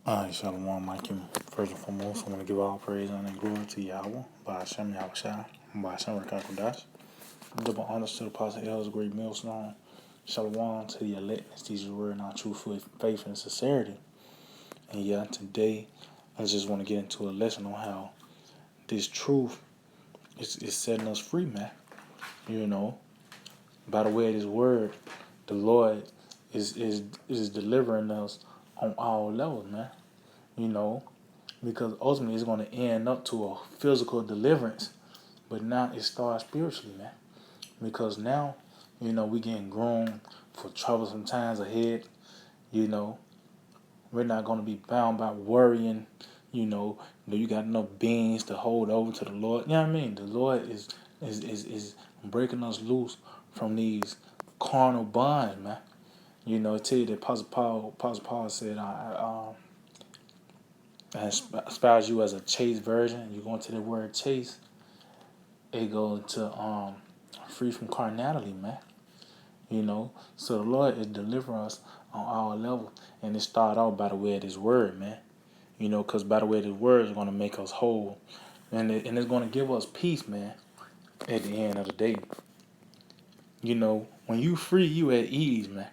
Shalom, Mikey. First and foremost, I want to give all praise honor, and glory to Yahweh, by Hashem Yahushua, by Hashem Rakakodash. Double honors to the Apostle L's great millstone. Shalom to the elect, as teaches word in our true faith and sincerity. And yeah, today I just want to get into a lesson on how this truth is setting us free, man. You know, by the way of this word, the Lord is delivering us on all levels, man. You know, because ultimately it's going to end up to a physical deliverance, but now it starts spiritually, man. Because now, we getting grown for troublesome times ahead. You know, we're not going to be bound by worrying. You got enough beings to hold over to the Lord. You know what I mean? The Lord is breaking us loose from these carnal bonds, man. I tell you that Apostle Paul said, I espouse you as a chaste virgin. You go into the word chaste, it goes to free from carnality, man. So the Lord is delivering us on our level, and it started out by the way of His word, man. Because by the way of His word is going to make us whole, and it's going to give us peace, man. At the end of the day, when you free, you at ease, man.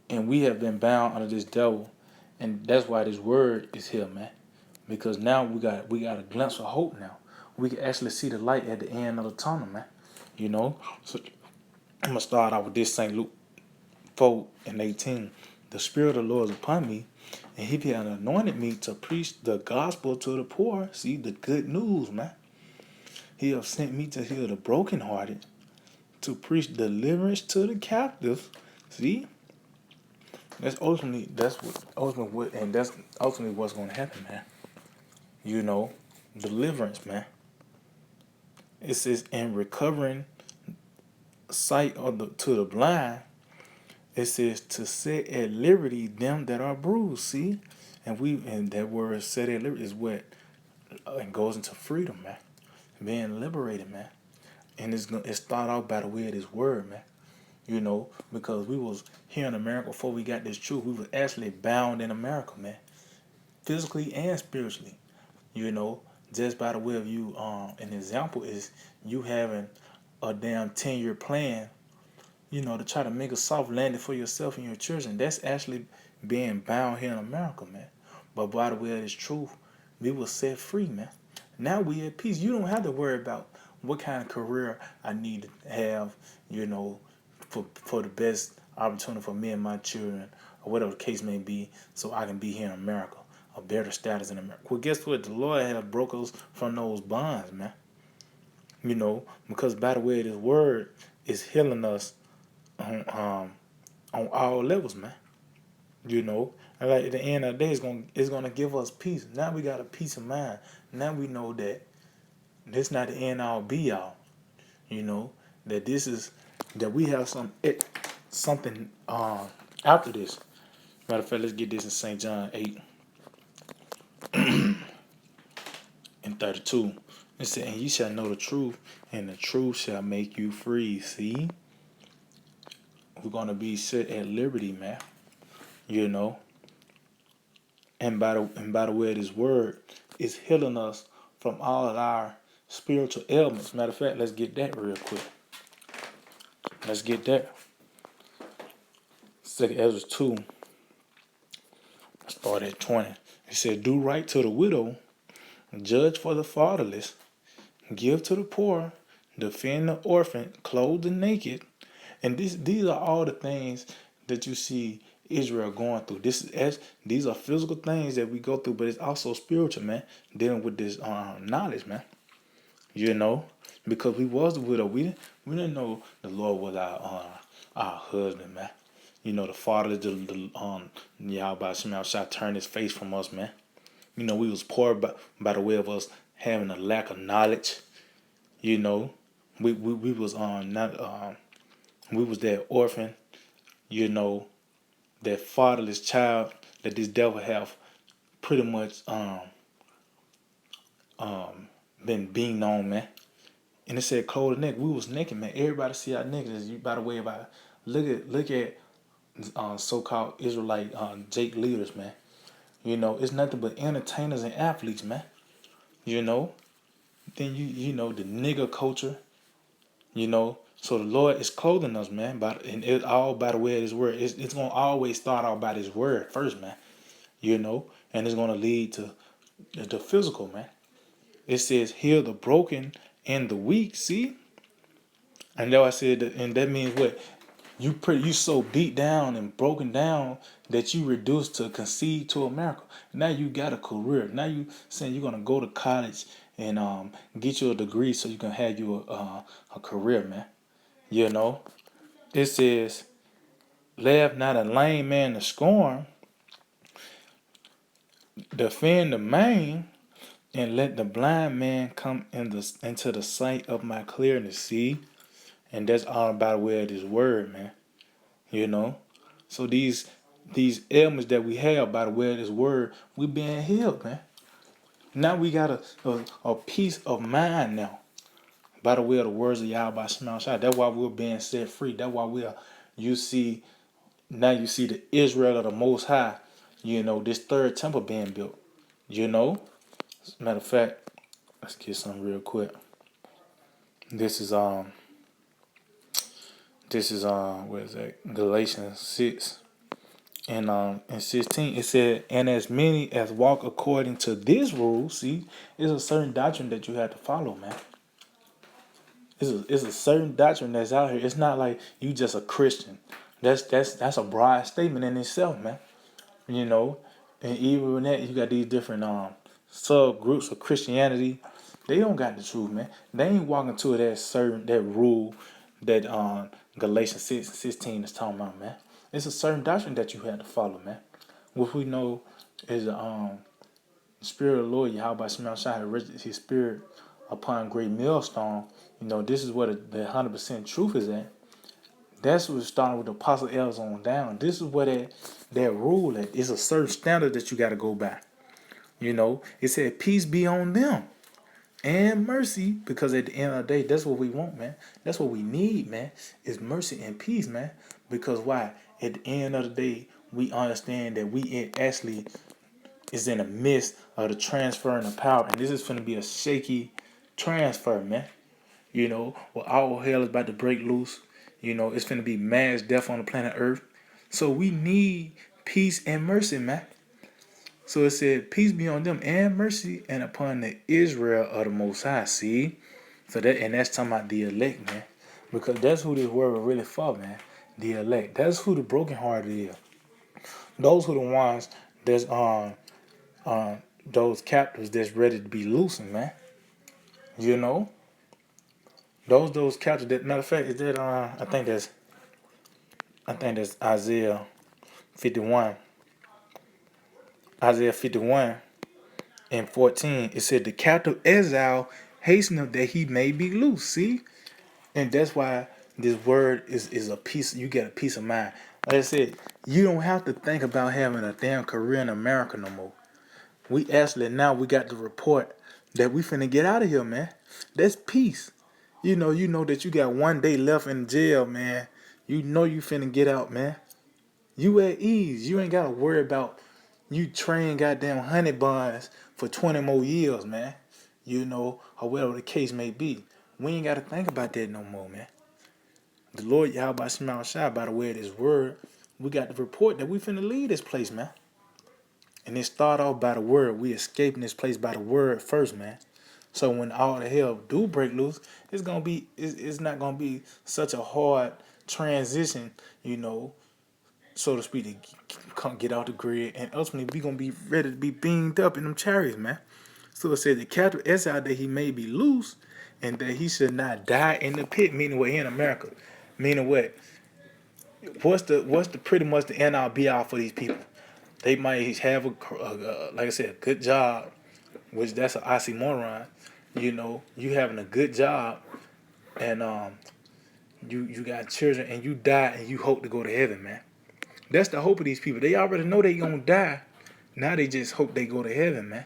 And we have been bound under this devil, and that's why this word is here, man. Because now we got a glimpse of hope now. We can actually see the light at the end of the tunnel, man. So I'm gonna start out with this St. Luke 4:18. The Spirit of the Lord is upon me, and He has anointed me to preach the gospel to the poor. See the good news, man. He has sent me to heal the brokenhearted, to preach deliverance to the captives. See, that's ultimately what's gonna happen, man. Deliverance, man. It says, in recovering sight to the blind, it says to set at liberty them that are bruised. See, and that word set at liberty is what and goes into freedom, man. Being liberated, man. And it start out by the way of this word, man. Because we was here in America before we got this truth. We was actually bound in America, man, physically and spiritually. Just by the way of you. An example is you having a damn 10-year plan, to try to make a soft landing for yourself and your children. That's actually being bound here in America, man. But by the way of this truth, we were set free, man. Now we at peace. You don't have to worry about what kind of career I need to have, for the best opportunity for me and my children, or whatever the case may be, so I can be here in America, a better status in America. Well, guess what? The Lord has broke us from those bonds, man. Because by the way of this word is healing us on all levels, man. And like at the end of the day, it's gonna give us peace. Now we got a peace of mind. Now we know that this not the end all be all. That this is that we have something after this. Matter of fact, let's get this in St. John 8:32. It said, and ye shall know the truth, and the truth shall make you free. See? We're gonna be set at liberty, man. And by the way of this word, is healing us from all of our spiritual ailments. Matter of fact, let's get that real quick. Let's get that. 2 Ezra 2, start at 20. It said, do right to the widow, judge for the fatherless, give to the poor, defend the orphan, clothe the naked. And these are all the things that you see Israel going through. These are physical things that we go through, but it's also spiritual, man. Dealing with this knowledge, man. Because we was the widow, we didn't know the Lord was our husband, man. The father, Yahweh Shema shall turn His face from us, man. We was poor by the way of us having a lack of knowledge. We was not we was that orphan, that fatherless child that this devil have pretty much been being on, man. And it said clothes the naked. We was naked, man. Everybody see our nakedness. By the way, if I look at so-called Israelite Jake leaders, man. You know, it's nothing but entertainers and athletes, man. You know, then you know the nigger culture. You know, so the Lord is clothing us, man. And it all by the way of His word. It's gonna always start out by His word first, man. You know, and it's gonna lead to the physical, man. It says heal the broken and the weak. See, and now I said, and that means what? You so beat down and broken down that you reduced to concede to America. Now you got a career. Now you saying you're gonna go to college and get you a degree so you can have you a career, man. You know, it says, "Laugh not a lame man to scorn, defend the man, and let the blind man come into the sight of my clearness." See, and that's all about where this word, man. You know, so these ailments that we have by the way of this word, we being healed, man. Now we got a peace of mind now by the way of the words of Yahweh Shema Shai. That's why we're being set free. That's why you see, now you see the Israel of the Most High, you know, this third temple being built. You know, as a matter of fact, let's get something real quick. This is what is that? Galatians 6. And in 16, it said, and as many as walk according to this rule, see, it's a certain doctrine that you have to follow, man. It's a certain doctrine that's out here. It's not like you just a Christian. That's a broad statement in itself, man. You know, and even in that, you got these different subgroups of Christianity. They don't got the truth, man. They ain't walking to that rule that Galatians 6:16 is talking about, man. It's a certain doctrine that you have to follow, man. What we know is the Spirit of the Lord, Yahweh Shema Shai, had rested His Spirit upon great millstone. You know, this is what the 100% truth is at. That's what starting with the Apostle L's on down. This is where that rule at. It's a certain standard that you got to go by. You know, it said, peace be on them and mercy, because at the end of the day, that's what we want, man. That's what we need, man, is mercy and peace, man. Because why? At the end of the day, we understand that we actually is in the midst of the transferring of power. And this is going to be a shaky transfer, man. You know, well, all hell is about to break loose. You know, it's going to be mass death on the planet Earth. So we need peace and mercy, man. So it said, peace be on them and mercy and upon the Israel of the Most High. See? So that's talking about the elect, man. Because that's who this word was really for, man. The elect. That's who the brokenhearted is. Those who the ones that's those captives that's ready to be loosened, man. You know? Those captives that, matter of fact, is that I think that's Isaiah 51. Isaiah 51 and 14. It said the captive exile hasteneth that he may be loose. See? And that's why this word is a peace. You get a peace of mind. Like I said, you don't have to think about having a damn career in America no more. We actually now we got the report that we finna get out of here, man. That's peace. You know that you got 1 day left in jail, man. You know you finna get out, man. You at ease. You ain't gotta worry about you train goddamn honey buns for 20 more years, man. You know, or whatever the case may be. We ain't gotta think about that no more, man. The Lord Yahweh Shema Shai, by the way of His word, we got the report that we finna leave this place, man. And it start off by the word. We escaping this place by the word first, man. So when all the hell do break loose, it's not gonna be such a hard transition, you know, so to speak, to come get out the grid, and ultimately we gonna be ready to be beamed up in them chariots, man. So it says the captive exile that he may be loose, and that he should not die in the pit. Meaning we're in America. Meaning what? What's the pretty much the end all be all for these people? They might have like I said, a good job, which that's an oxymoron. You know, you having a good job, and you got children, and you die, and you hope to go to heaven, man. That's the hope of these people. They already know they gonna die. Now they just hope they go to heaven, man.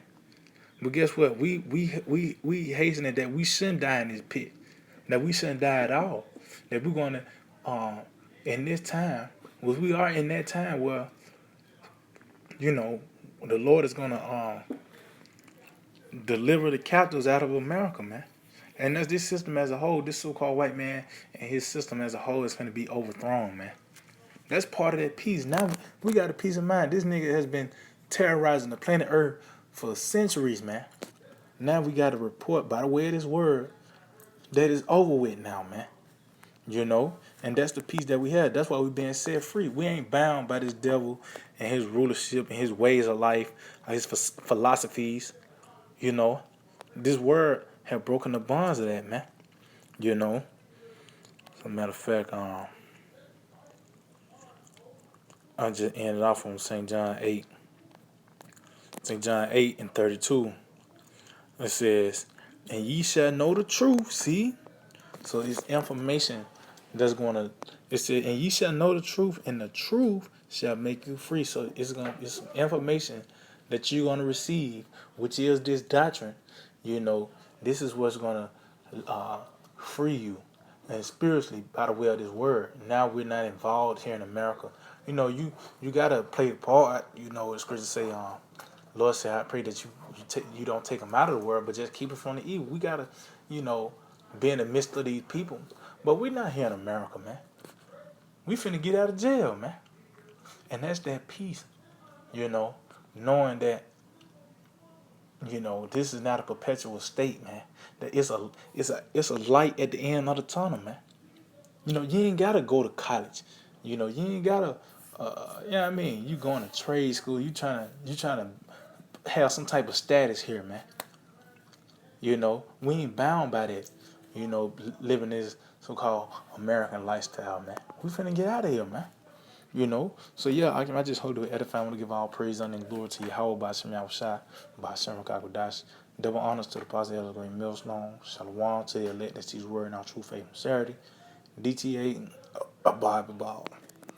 But guess what? We hasten that we shouldn't die in this pit. That we shouldn't die at all. That we're gonna in this time, well, we are in that time where, you know, The Lord is gonna deliver the captives out of America, man. And that's this system as a whole, this so-called white man and his system as a whole is going to be overthrown, man. That's part of that peace. Now we got a peace of mind. This nigga has been terrorizing the planet Earth for centuries, man. Now we got a report by the way of this word that is over with now, man. You know, and that's the peace that we have. That's why we being set free. We ain't bound by this devil and his rulership and his ways of life, his philosophies. You know, this word have broken the bonds of that, man. You know, as a matter of fact, I just ended off on St. John 8. St. John 8 and 32. It says, and ye shall know the truth. See? So it's information that's going to, it said, and ye shall know the truth, and the truth shall make you free. So it's information that you're going to receive, which is this doctrine. You know, this is what's going to free you and spiritually by the way of this word. Now we're not involved here in America. You know, you gotta play the part. You know, as Christians say, Lord said, I pray that you don't take them out of the world, but just keep it from the evil. We gotta, you know, be in the midst of these people. But we're not here in America, man. We finna get out of jail, man. And that's that peace, you know, knowing that, you know, this is not a perpetual state, man. That it's a light at the end of the tunnel, man. You know, you ain't gotta go to college. You know, you ain't gotta. You know what I mean? You going to trade school. You trying to have some type of status here, man. You know, we ain't bound by that. You know, living this so-called American lifestyle, man. We finna get out of here, man. You know, so yeah, I just hope to edify. I want to give all praise, honor, and glory to Yahweh by Shem Yahushua, by Shem Kakodash. Double honors to the Apostle Elder Green Millstone. Shalom to the elect that sees word in our true faith and sincerity. DTA, a Bible ball.